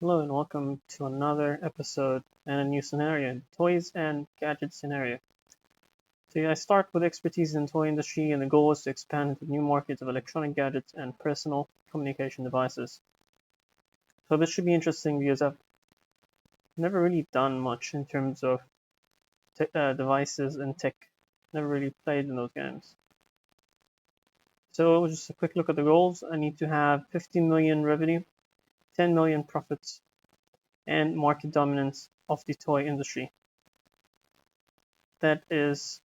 Hello and welcome to another episode and a new scenario, toys and gadgets scenario. So I start with expertise in the toy industry, and the goal is to expand into new markets of electronic gadgets and personal communication devices. So this should be interesting because I've never really done much in terms of devices and tech. Never really played in those games. So just a quick look at the goals. I need to have 15 million revenue, 10 million profits, and market dominance of the toy industry. That is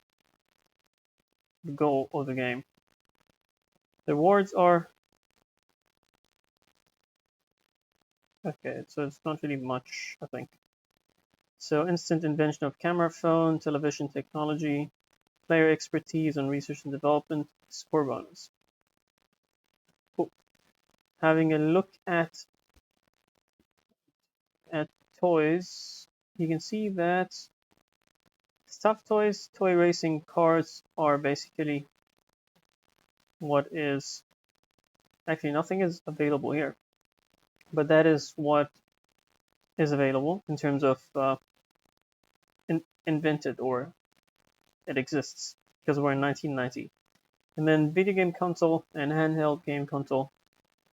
the goal of the game. The rewards are okay, so it's not really much, I think. So instant invention of camera phone, television technology, player expertise on research and development, score bonus. Cool. Having a look at toys, you can see that stuffed toys, toy racing cars are basically what is actually nothing is available here, but that is what is available in terms of invented or it exists because we're in 1990. And then video game console and handheld game console,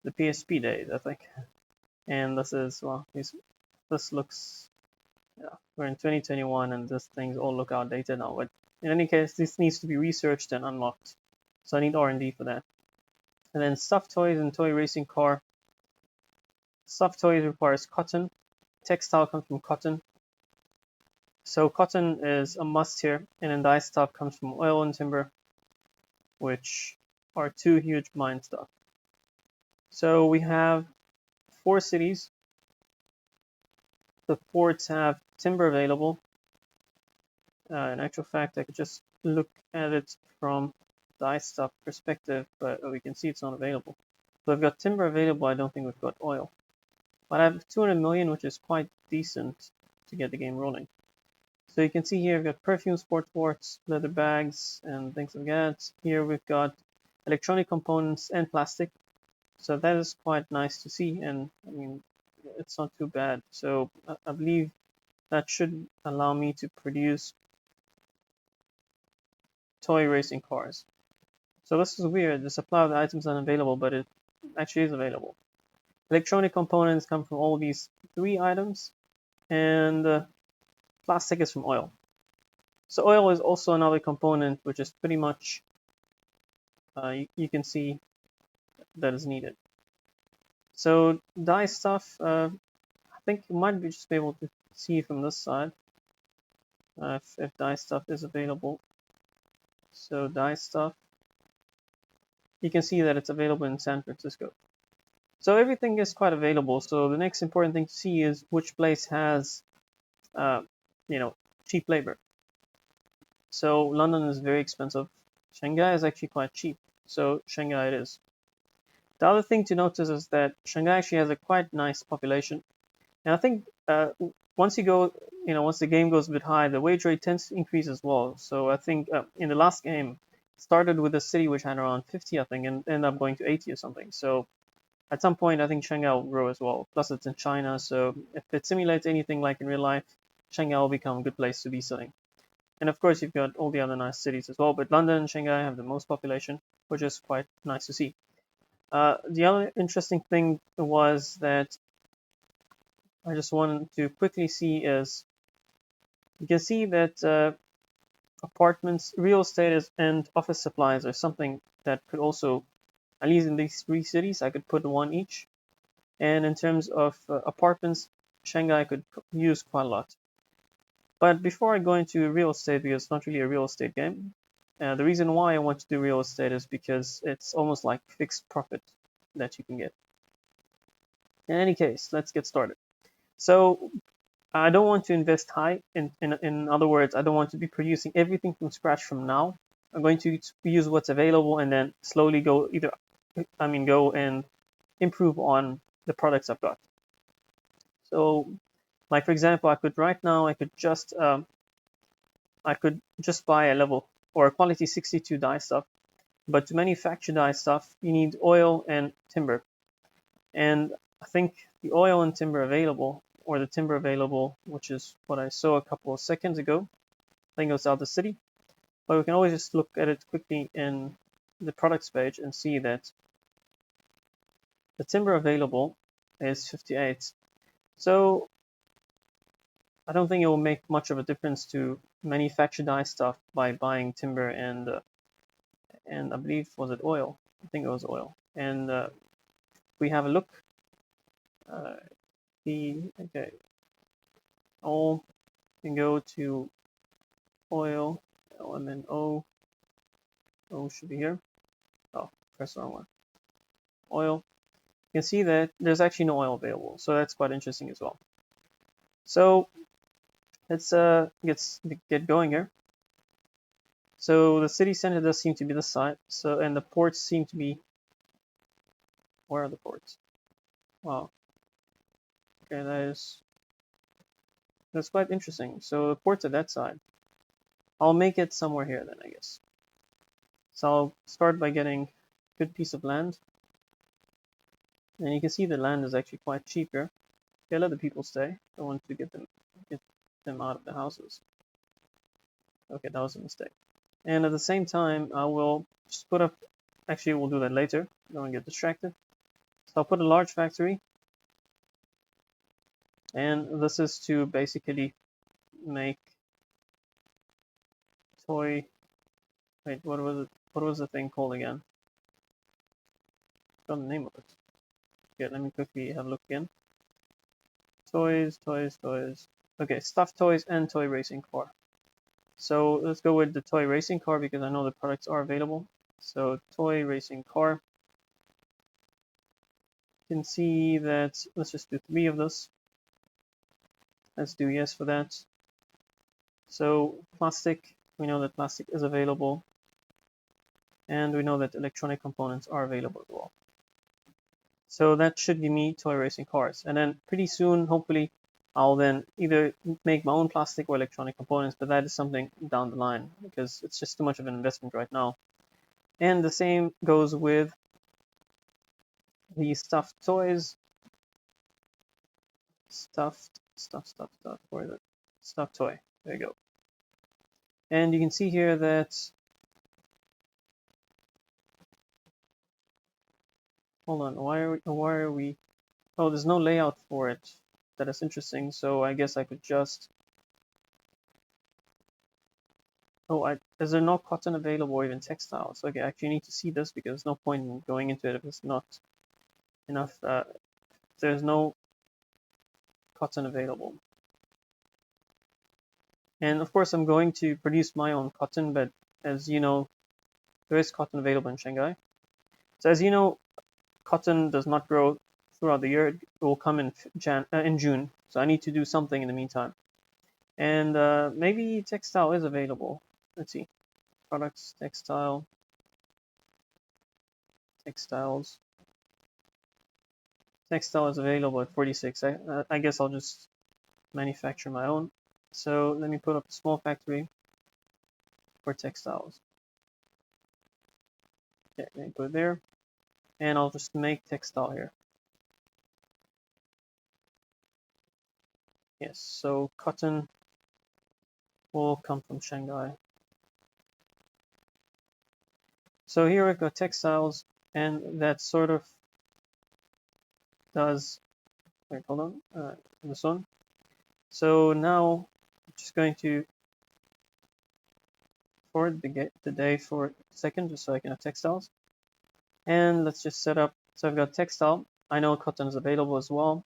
the PSP days, I think. And this is, well, this looks, yeah, we're in 2021 and these things all look outdated now. But in any case, this needs to be researched and unlocked. So I need R&D for that. And then stuffed toys and toy racing car. Stuffed toys requires cotton. Textile comes from cotton. So cotton is a must here. And then dye stuff comes from oil and timber, which are two huge mine stuff. So we have 4 cities. The ports have timber available. In actual fact, I could just look at it from dye stuff perspective, but we can see it's not available. So I've got timber available. I don't think we've got oil. But I have 200 million, which is quite decent to get the game rolling. So you can see here, I've got perfume, sports, leather bags, and things like that. Here we've got electronic components and plastic. So that is quite nice to see, and I mean, it's not too bad. So I believe that should allow me to produce toy racing cars. So this is weird. The supply of the items is unavailable, but it actually is available. Electronic components come from all these 3 items, and plastic is from oil. So oil is also another component which is pretty much, you can see that is needed. So dye stuff, I think you might just be able to see from this side if dye stuff is available. So dye stuff, you can see that it's available in San Francisco. So everything is quite available. So the next important thing to see is which place has, cheap labor. So London is very expensive. Shanghai is actually quite cheap. So Shanghai it is. The other thing to notice is that Shanghai actually has a quite nice population. And I think once the game goes a bit high, the wage rate tends to increase as well. So I think in the last game, it started with a city which had around 50, I think, and ended up going to 80 or something. So at some point, I think Shanghai will grow as well. Plus, it's in China, so if it simulates anything like in real life, Shanghai will become a good place to be sitting. And of course, you've got all the other nice cities as well, but London and Shanghai have the most population, which is quite nice to see. The other interesting thing was that I just wanted to quickly see is you can see that apartments, real estate, and office supplies are something that could also, at least in these 3 cities, I could put one each. And in terms of apartments, Shanghai could use quite a lot. But before I go into real estate, because it's not really a real estate game, the reason why I want to do real estate is because it's almost like fixed profit that you can get. In any case, let's get started. So I don't want to invest high. In other words, I don't want to be producing everything from scratch from now. I'm going to use what's available and then slowly go and improve on the products I've got. So, like for example, I could just buy a level or a quality 62 dye stuff. But to manufacture dye stuff, you need oil and timber. And I think the oil and timber available, or the timber available, which is what I saw a couple of seconds ago, I think it was out of the city. But we can always just look at it quickly in the products page and see that the timber available is 58. So I don't think it will make much of a difference to manufacture dye stuff by buying timber and I believe, was it oil? I think it was oil. And we have a look. Okay, all can go to oil, and then O should be here. Oh, press the wrong one. Oil. You can see that there's actually no oil available, so that's quite interesting as well. So let's get going here. So the city center does seem to be the site. So, and the ports seem to be, where are the ports? Wow. Okay, that's quite interesting. So the ports are that side. I'll make it somewhere here then, I guess. So I'll start by getting a good piece of land. And you can see the land is actually quite cheap here. Okay, let the people stay. I want to get them out of the houses. Okay, that was a mistake. And at the same time, I will just put up, actually we'll do that later. Don't get distracted. So I'll put a large factory. And this is to basically make toy, wait, what was it? What was the thing called again? I forgot the name of it. Okay, let me quickly have a look again. Toys. Okay, stuffed toys and toy racing car. So let's go with the toy racing car because I know the products are available. So toy racing car. You can see that, let's just do 3 of this. Let's do yes for that. So plastic, we know that plastic is available. And we know that electronic components are available as well. So that should give me toy racing cars. And then pretty soon, hopefully, I'll then either make my own plastic or electronic components, but that is something down the line because it's just too much of an investment right now. And the same goes with the stuffed toys. Stuffed, where is it? Stuffed toy, there you go. And you can see here that, hold on, why are we, oh, there's no layout for it. That is interesting, so I guess I could just, oh, is there no cotton available or even textiles? Okay, I actually need to see this because there's no point in going into it if it's not enough. There's no cotton available. And of course, I'm going to produce my own cotton, but as you know, there is cotton available in Shanghai. So as you know, cotton does not grow throughout the year. It will come in June. So I need to do something in the meantime. And maybe textile is available. Let's see. Products, textiles. Textile is available at 46. I guess I'll just manufacture my own. So let me put up a small factory for textiles. Okay, let me put it there. And I'll just make textile here. Yes, so cotton will come from Shanghai. So here we've got textiles, and that sort of does, wait, hold on, this one. So now I'm just going to forward the day for a second, just so I can have textiles. And let's just set up, so I've got textile. I know cotton is available as well.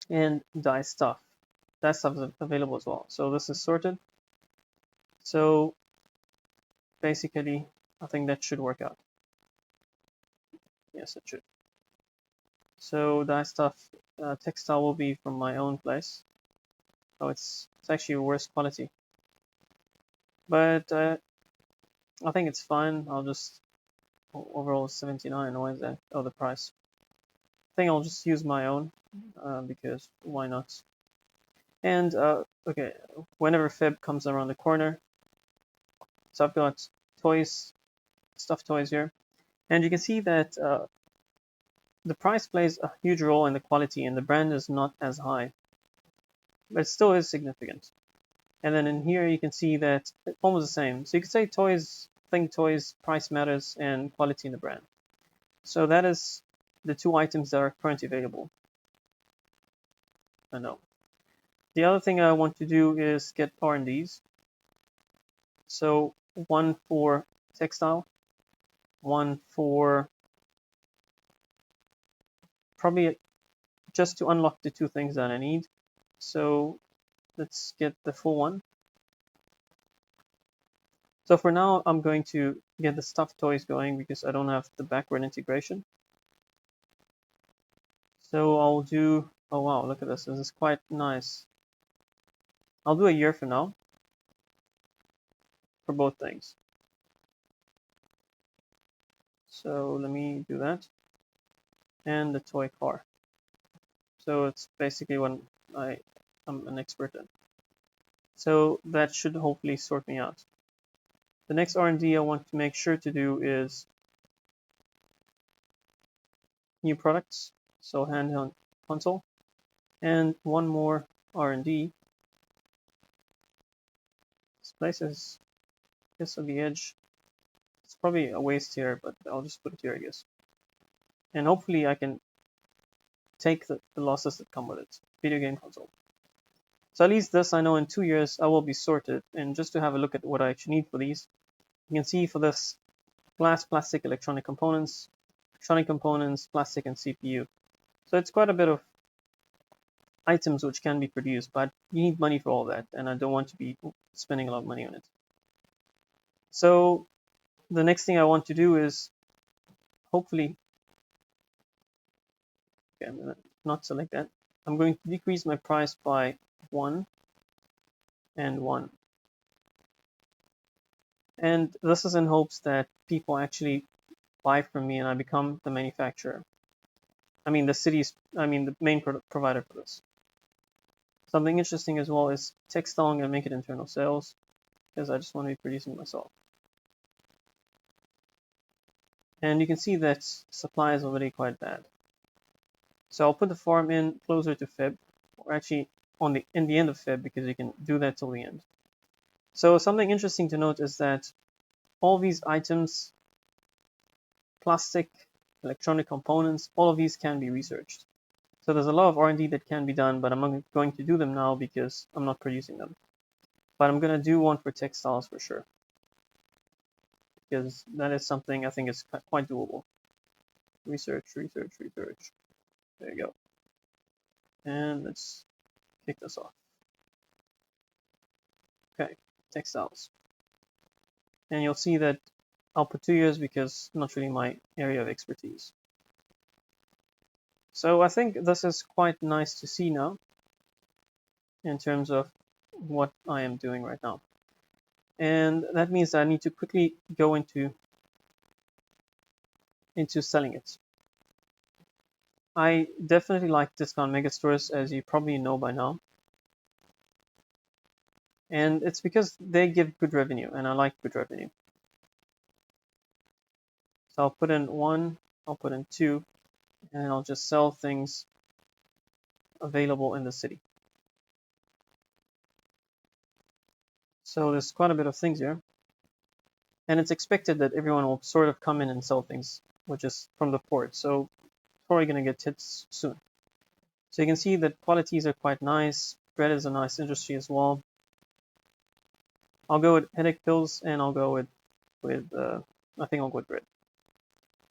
And dye stuff. Dye stuff is available as well. So this is sorted. So basically, I think that should work out. Yes, it should. So dye stuff, textile will be from my own place. Oh, it's actually worse quality. But I think it's fine. I'll just, overall 79, why is that? Oh, the price. I think I'll just use my own because why not? And okay, whenever Feb comes around the corner, so I've got toys, stuffed toys here, and you can see that the price plays a huge role in the quality, and the brand is not as high, but it still is significant. And then in here you can see that it's almost the same. So you could say toys, think toys, price matters, and quality in the brand. So that is the two items that are currently available. I know. The other thing I want to do is get R&Ds. So one for textile, one for probably just to unlock the two things that I need. So let's get the full one. So for now, I'm going to get the stuffed toys going because I don't have the backward integration. So I'll do, oh wow, look at this. This is quite nice. I'll do a year for now for both things. So let me do that. And the toy car. So it's basically what I'm an expert in. So that should hopefully sort me out. The next R&D I want to make sure to do is new products. So handheld console. And one more R&D. This place is just on the edge. It's probably a waste here, but I'll just put it here, I guess. And hopefully I can take the losses that come with it. Video game console. So at least this, I know in 2 years I will be sorted. And just to have a look at what I actually need for these, you can see for this glass, plastic, electronic components, plastic, and CPU. So it's quite a bit of items which can be produced, but you need money for all that, and I don't want to be spending a lot of money on it. So the next thing I want to do is hopefully, okay, I'm gonna not select that. I'm going to decrease my price by 1 and 1. And this is in hopes that people actually buy from me and I become the manufacturer. I mean, the main provider for this. Something interesting as well is textile. I'm going to make it internal sales because I just want to be producing myself. And you can see that supply is already quite bad. So I'll put the farm in closer to Feb, or actually in the end of Feb, because you can do that till the end. So something interesting to note is that all these items, plastic, electronic components, all of these can be researched. So there's a lot of R&D that can be done, but I'm not going to do them now because I'm not producing them. But I'm going to do one for textiles for sure, because that is something I think is quite doable. Research. There you go. And let's kick this off. Okay, textiles. And you'll see that I'll put 2 years because not really my area of expertise. So I think this is quite nice to see now in terms of what I am doing right now. And that means I need to quickly go into selling it. I definitely like discount mega stores, as you probably know by now. And it's because they give good revenue, and I like good revenue. So I'll put in 1, I'll put in 2, and I'll just sell things available in the city. So there's quite a bit of things here. And it's expected that everyone will sort of come in and sell things, which is from the port. So probably going to get hits soon. So you can see that qualities are quite nice. Bread is a nice industry as well. I'll go with headache pills, and I'll go with I think I'll go with bread.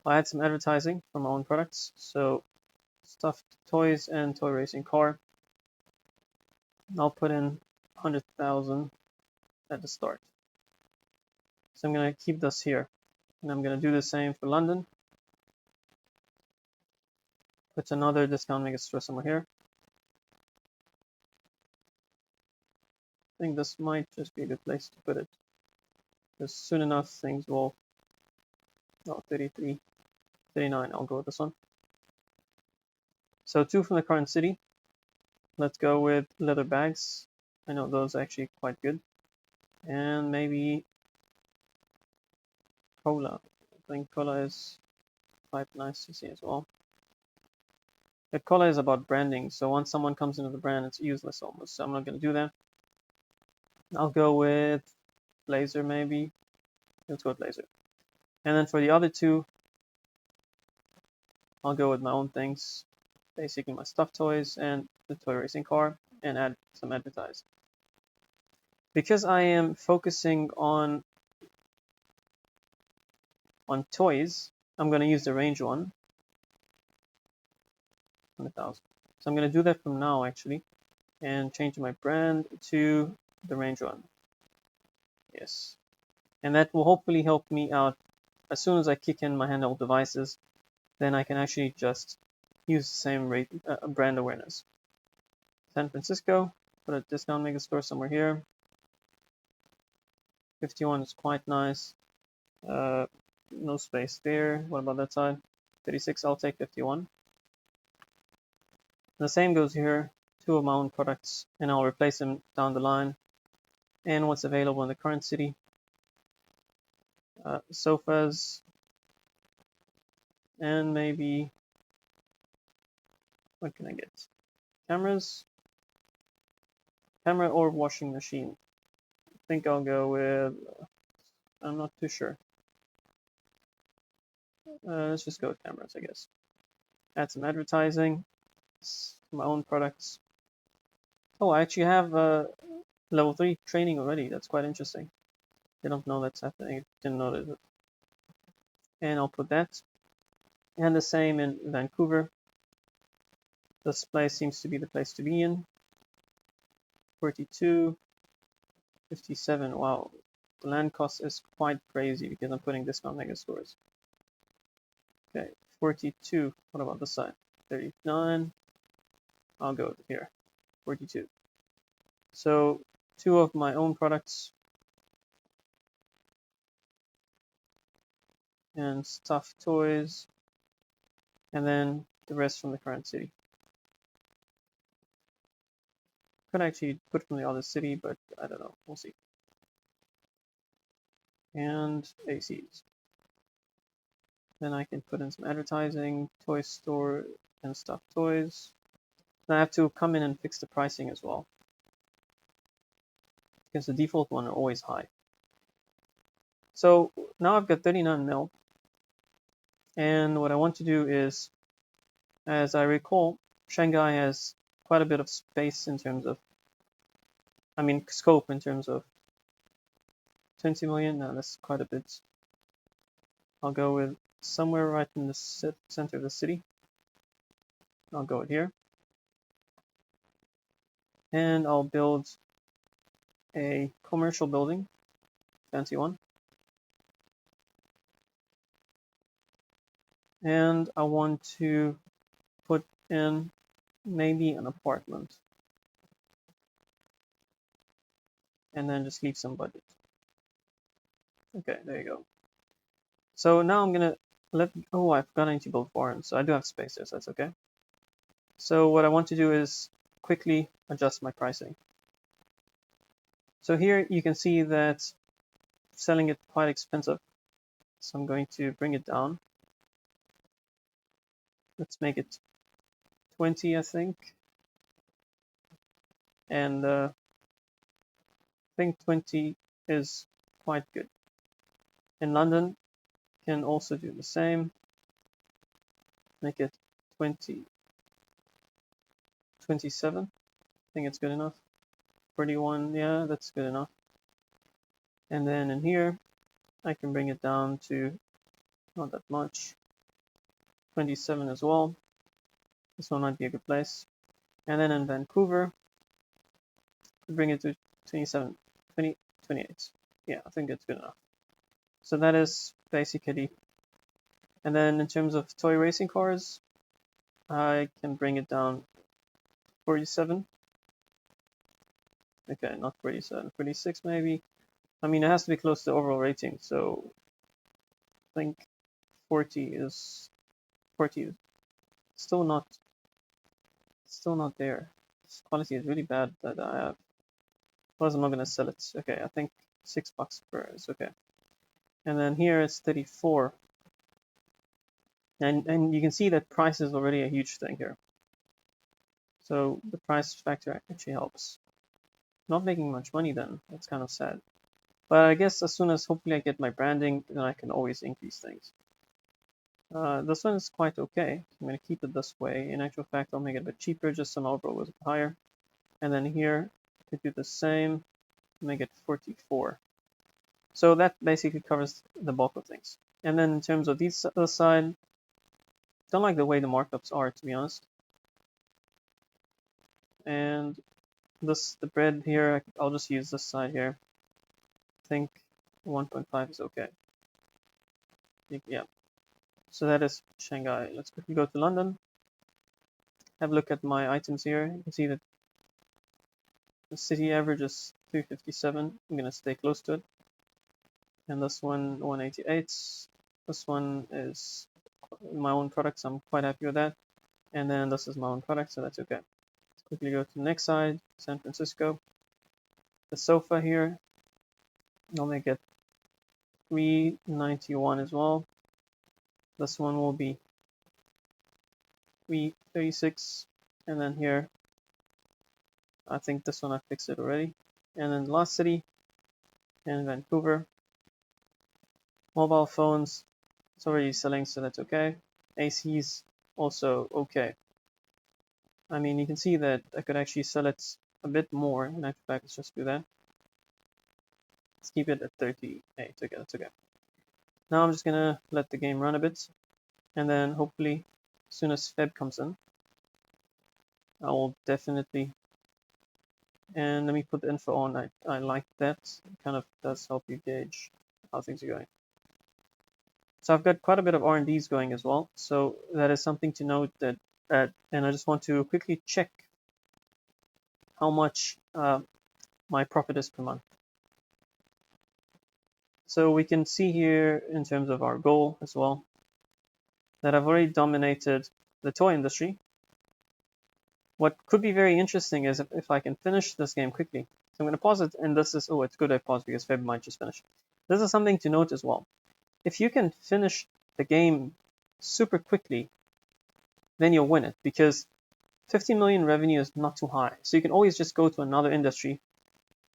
I had some advertising for my own products. So stuffed toys and toy racing car. I'll put in 100,000 at the start. So I'm going to keep this here. And I'm going to do the same for London. Put another discount mega store somewhere here. I think this might just be a good place to put it, because soon enough things will, 33, 39, I'll go with this one. So 2 from the current city. Let's go with leather bags. I know those are actually quite good. And maybe cola. I think cola is quite nice to see as well. The color is about branding, so once someone comes into the brand, it's useless almost. So I'm not going to do that. I'll go with laser maybe. Let's go with laser. And then for the other two, I'll go with my own things, basically my stuffed toys and the toy racing car, and add some advertised. Because I am focusing on toys, I'm going to use the range one, 100,000. So I'm going to do that from now actually, and change my brand to the range one. Yes, and that will hopefully help me out. As soon as I kick in my handheld devices, then I can actually just use the same brand awareness. San Francisco, put a discount mega store somewhere here. 51 is quite nice. No space there. What about that side? 36, I'll take 51. The same goes here. Two of my own products, and I'll replace them down the line. And what's available in the current city. Sofas, and maybe, what can I get? Cameras, camera or washing machine. I think I'll go with, I'm not too sure. Let's just go with cameras, I guess. Add some advertising, my own products. Oh, I actually have level 3 training already. That's quite interesting. I don't know that's happening. Didn't notice it. And I'll put that. And the same in Vancouver. This place seems to be the place to be in. 42, 57. Wow, the land cost is quite crazy because I'm putting discount mega stores. Okay, 42. What about this side? 39. I'll go here. 42. So two of my own products and stuffed toys, and then the rest from the current city. Could actually put from the other city, but I don't know. We'll see. And ACs. Then I can put in some advertising, toy store, and stuffed toys. Then I have to come in and fix the pricing as well, because the default one are always high. So now I've got 39 mil, and what I want to do is, as I recall, Shanghai has quite a bit of space in terms of, scope in terms of 20 million. Now that's quite a bit. I'll go with somewhere right in the center of the city. I'll go with here. And I'll build a commercial building, fancy one. And I want to put in maybe an apartment. And then just leave some budget. Okay, there you go. So now I'm gonna I forgot I need to build foreign, so I do have space there, so that's okay. So what I want to do is quickly adjust my pricing. So here you can see that selling it quite expensive. So I'm going to bring it down. Let's make it 20, I think. And I think 20 is quite good. In London, can also do the same. Make it 20, 27. I think it's good enough. 41, yeah, that's good enough. And then in here, I can bring it down to not that much. 27 as well. This one might be a good place. And then in Vancouver, bring it to 27, 20, 28. Yeah, I think it's good enough. So that is basically. And then in terms of toy racing cars, I can bring it down 47. Okay, not 47, 46 maybe. I mean, it has to be close to the overall rating, so I think 40 is still not there. This quality is really bad that I have. Otherwise, I'm not gonna sell it. Okay, I think $6 per is okay. And then here it's 34. And you can see that price is already a huge thing here. So the price factor actually helps. Not making much money then. That's kind of sad. But I guess as soon as hopefully I get my branding, then I can always increase things. This one is quite okay. I'm going to keep it this way. In actual fact, I'll make it a bit cheaper, just so my overall was higher. And then here, I could do the same, make it 44. So that basically covers the bulk of things. And then in terms of this other side, don't like the way the markups are, to be honest. And this, the bread here, I'll just use this side here. I think 1.5 is okay. Yeah. So that is Shanghai. Let's quickly go to London. Have a look at my items here. You can see that the city average is 357. I'm going to stay close to it. And this one, 188. This one is my own product, so I'm quite happy with that. And then this is my own product, so that's okay. Let's quickly go to the next side, San Francisco. The sofa here, I'll make it 391 as well. This one will be 336. And then here, I think this one I fixed it already. And then the last city in Vancouver. Mobile phones, it's already selling, so that's okay. ACs, also okay. I mean, you can see that I could actually sell it a bit more. In actual fact, let's just do that. Let's keep it at 38. Okay, that's okay. Now I'm just gonna let the game run a bit, and then hopefully, as soon as Feb comes in, I will definitely. And let me put the info on. I like that. It kind of does help you gauge how things are going. So I've got quite a bit of R&Ds going as well. So that is something to note that, and I just want to quickly check how much my profit is per month. So we can see here in terms of our goal as well, that I've already dominated the toy industry. What could be very interesting is if I can finish this game quickly. So I'm going to pause it, and this is, it's good I paused because Feb might just finish. This is something to note as well. If you can finish the game super quickly, then you'll win it, because 50 million revenue is not too high. So you can always just go to another industry,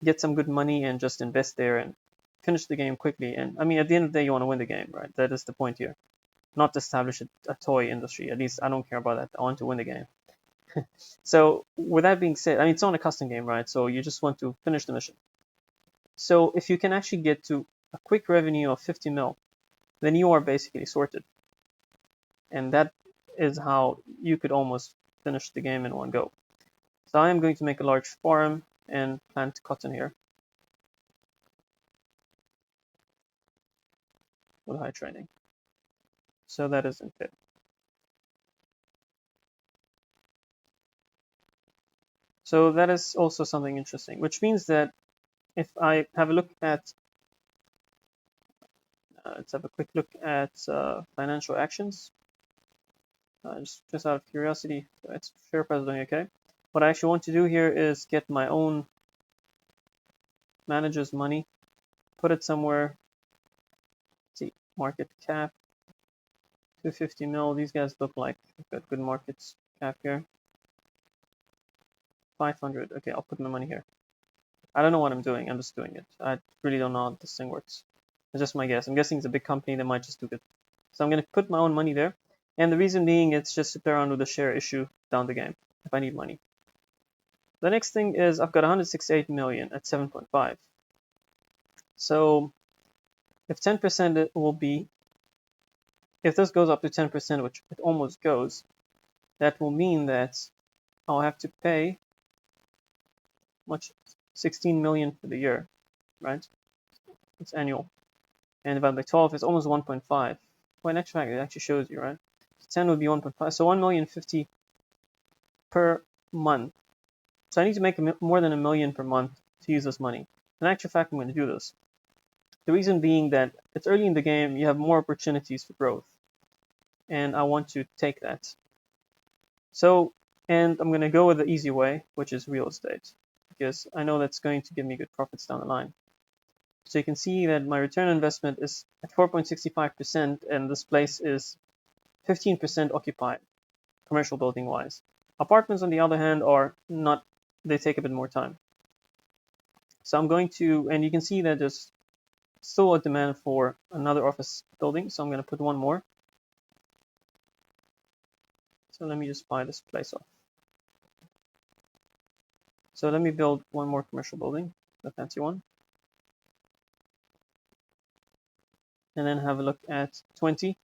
get some good money, and just invest there and finish the game quickly. And I mean, at the end of the day, you want to win the game, right? That is the point here. Not establish a toy industry. At least I don't care about that. I want to win the game. So with that being said, I mean, it's not a custom game, right? So you just want to finish the mission. So if you can actually get to a quick revenue of 50 mil, then you are basically sorted. And that is how you could almost finish the game in one go. So I am going to make a large farm and plant cotton here with high training. So that is in fit. So that is also something interesting, which means that if I have a look at, let's have a quick look at financial actions. Just out of curiosity, it's fair price doing okay. What I actually want to do here is get my own manager's money, put it somewhere. Let's see, market cap, 250 mil. These guys look like they've got good markets cap here. 500. Okay, I'll put my money here. I don't know what I'm doing. I'm just doing it. I really don't know how this thing works. It's just my guess. I'm guessing it's a big company that might just do good. So I'm going to put my own money there. And the reason being, it's just to play around with the share issue down the game if I need money. The next thing is I've got 168 million at 7.5. So if 10% will be, if this goes up to 10%, which it almost goes, that will mean that I'll have to pay much 16 million for the year, right? It's annual. And divided by 12 is almost 1.5. Well, in actual fact, it actually shows you, right? 10 would be 1.5. So 1,050,000 per month. So I need to make more than $1 million per month to use this money. In actual fact, I'm going to do this. The reason being that it's early in the game, you have more opportunities for growth. And I want to take that. So, and I'm going to go with the easy way, which is real estate, because I know that's going to give me good profits down the line. So you can see that my return on investment is at 4.65%, and this place is 15% occupied, commercial building wise. Apartments, on the other hand, are not, they take a bit more time. So I'm going to, and you can see that there's still a demand for another office building. So I'm going to put one more. So let me just buy this place off. So let me build one more commercial building, the fancy one. And then have a look at 20.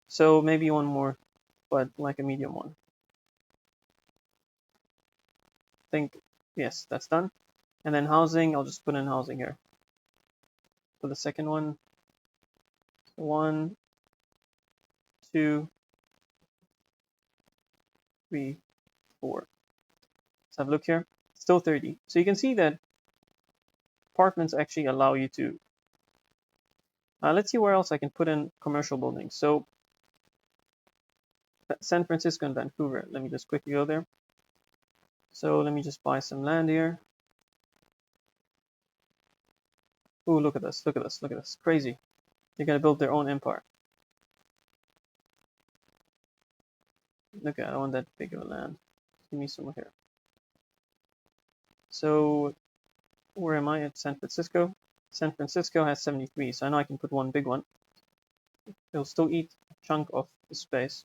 So maybe one more, but like a medium one. I think, yes, that's done. And then housing, I'll just put in housing here. For the second one, 1, 2, 3, 4. Let's have a look here. Still 30. So you can see that apartments actually allow you to. Let's see where else I can put in commercial buildings. So San Francisco and Vancouver. Let me just quickly go there. So let me just buy some land here. Ooh, look at this, look at this, look at this. Crazy. They're gonna build their own empire. Look, I don't want that big of a land. Give me some here. So where am I at? San Francisco. San Francisco has 73, so I know I can put one big one. It'll still eat a chunk of the space.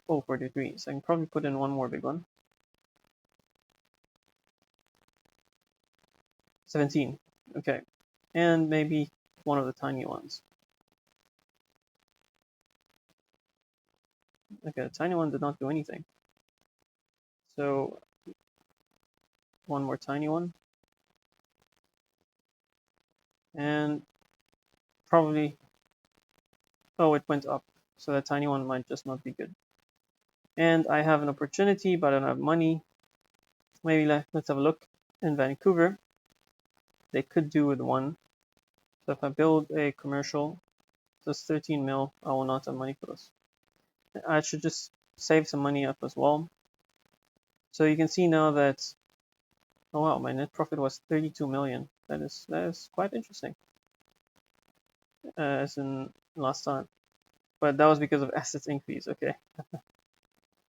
Oh, 43. So I can probably put in one more big one. 17. Okay. And maybe one of the tiny ones. Okay, the tiny one did not do anything. So one more tiny one. And probably, oh, it went up. So that tiny one might just not be good. And I have an opportunity, but I don't have money. Maybe let's have a look. In Vancouver, they could do with one. So if I build a commercial, just 13 mil, I will not have money for this. I should just save some money up as well. So you can see now that, oh wow, my net profit was 32 million. That is quite interesting. As in last time, but that was because of assets increase. Okay,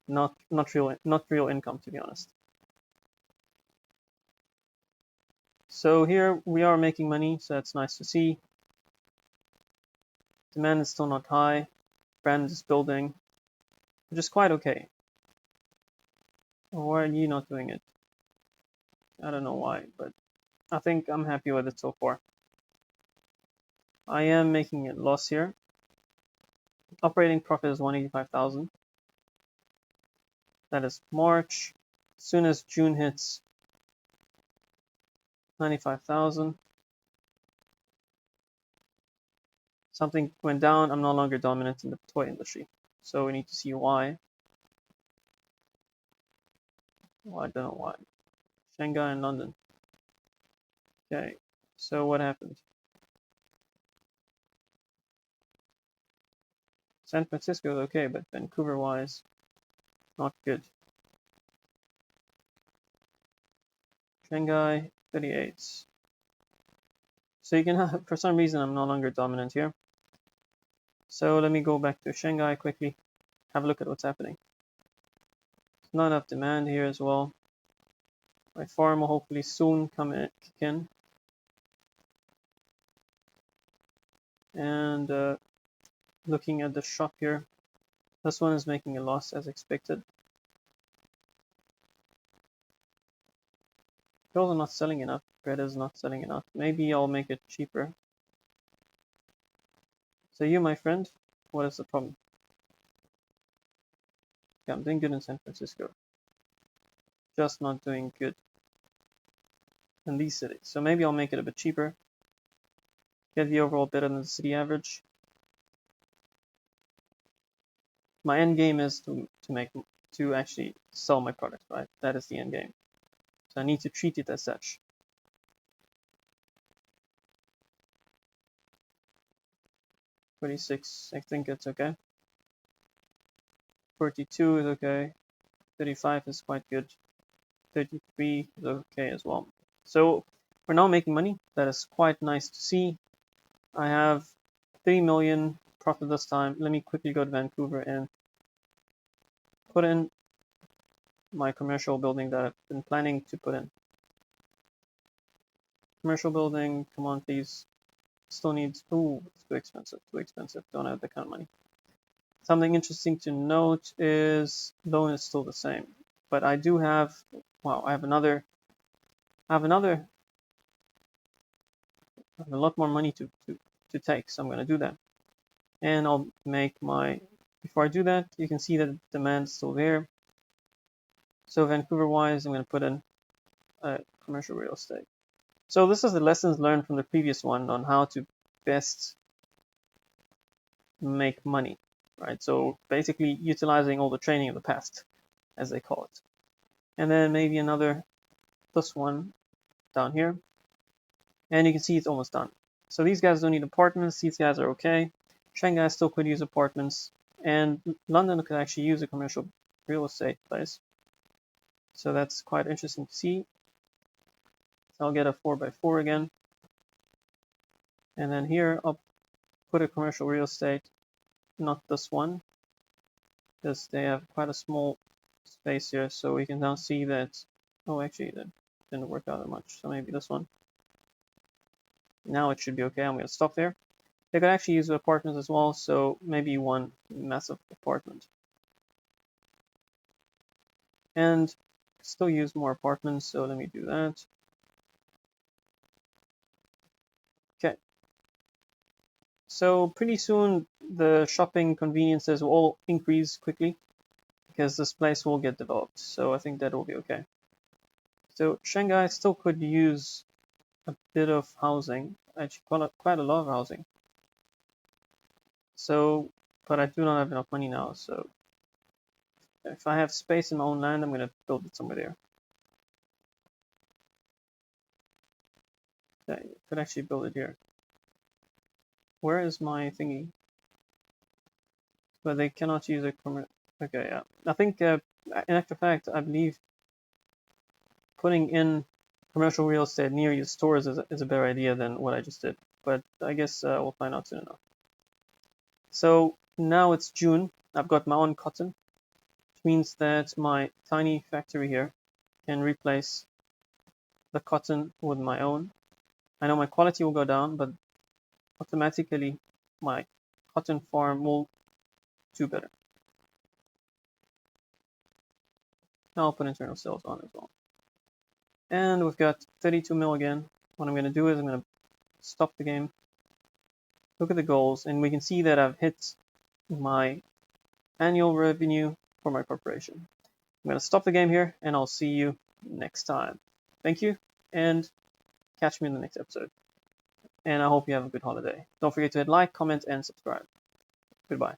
not real income, to be honest. So here we are making money, so that's nice to see. Demand is still not high. Brand is building, which is quite okay. Why are you not doing it? I don't know why, but I think I'm happy with it so far. I am making a loss here. Operating profit is 185,000. That is March. As soon as June hits, 95,000. Something went down. I'm no longer dominant in the toy industry. So we need to see why. Well, I don't know why. Shanghai and London. Okay, so what happened? San Francisco is okay, but Vancouver-wise, not good. Shanghai, 38. So you can have, for some reason, I'm no longer dominant here. So let me go back to Shanghai quickly, have a look at what's happening. There's not enough demand here as well. My farm will hopefully soon kick in. And looking at the shop here, this one is making a loss as expected. Pills are not selling enough. Bread is not selling enough. Maybe I'll make it cheaper. So you, my friend, what is the problem? Yeah, I'm doing good in San Francisco. Just not doing good in these cities. So maybe I'll make it a bit cheaper. Get the overall better than the city average. My end game is to actually sell my product, right? That is the end game. So I need to treat it as such. $26, I think it's okay. 42 is okay. 35 is quite good. 33 is okay as well. So we're now making money. That is quite nice to see. I have 3 million profit this time. Let me quickly go to Vancouver and put in my commercial building that I've been planning to put in. Commercial building, come on please. Still needs, ooh, it's too expensive, don't have that kind of money. Something interesting to note is loan is still the same, but I do have, wow, I have a lot more money to take, so I'm going to do that. And I'll make my, before I do that, you can see that demand is still there. So Vancouver wise, I'm going to put in commercial real estate. So this is the lessons learned from the previous one on how to best make money, right? So basically utilizing all the training of the past, as they call it. And then maybe another, this one down here. And you can see it's almost done. So these guys don't need apartments. These guys are okay. Shanghai still could use apartments. And London could actually use a commercial real estate place. So that's quite interesting to see. So I'll get a 4x4 again. And then here I'll put a commercial real estate, not this one, because they have quite a small space here. So we can now see that, oh, actually that didn't work out that much. So maybe this one. Now it should be okay. I'm going to stop there. They could actually use apartments as well, so maybe one massive apartment. And still use more apartments, so let me do that. Okay. So pretty soon the shopping conveniences will all increase quickly because this place will get developed. So I think that will be okay. So Shanghai still could use a bit of housing, actually quite a lot of housing. So, but I do not have enough money now, so if I have space in my own land, I'm going to build it somewhere there. Okay, I could actually build it here. Where is my thingy? But they cannot use a okay, yeah. I think, in actual fact, I believe putting in commercial real estate near your stores is a better idea than what I just did. But I guess we'll find out soon enough. So now it's June. I've got my own cotton, which means that my tiny factory here can replace the cotton with my own. I know my quality will go down, but automatically my cotton farm will do better. Now I'll put internal sales on as well. And we've got 32 mil again. What I'm going to do is I'm going to stop the game, look at the goals, and we can see that I've hit my annual revenue for my corporation. I'm going to stop the game here, and I'll see you next time. Thank you, and catch me in the next episode. And I hope you have a good holiday. Don't forget to hit like, comment, and subscribe. Goodbye.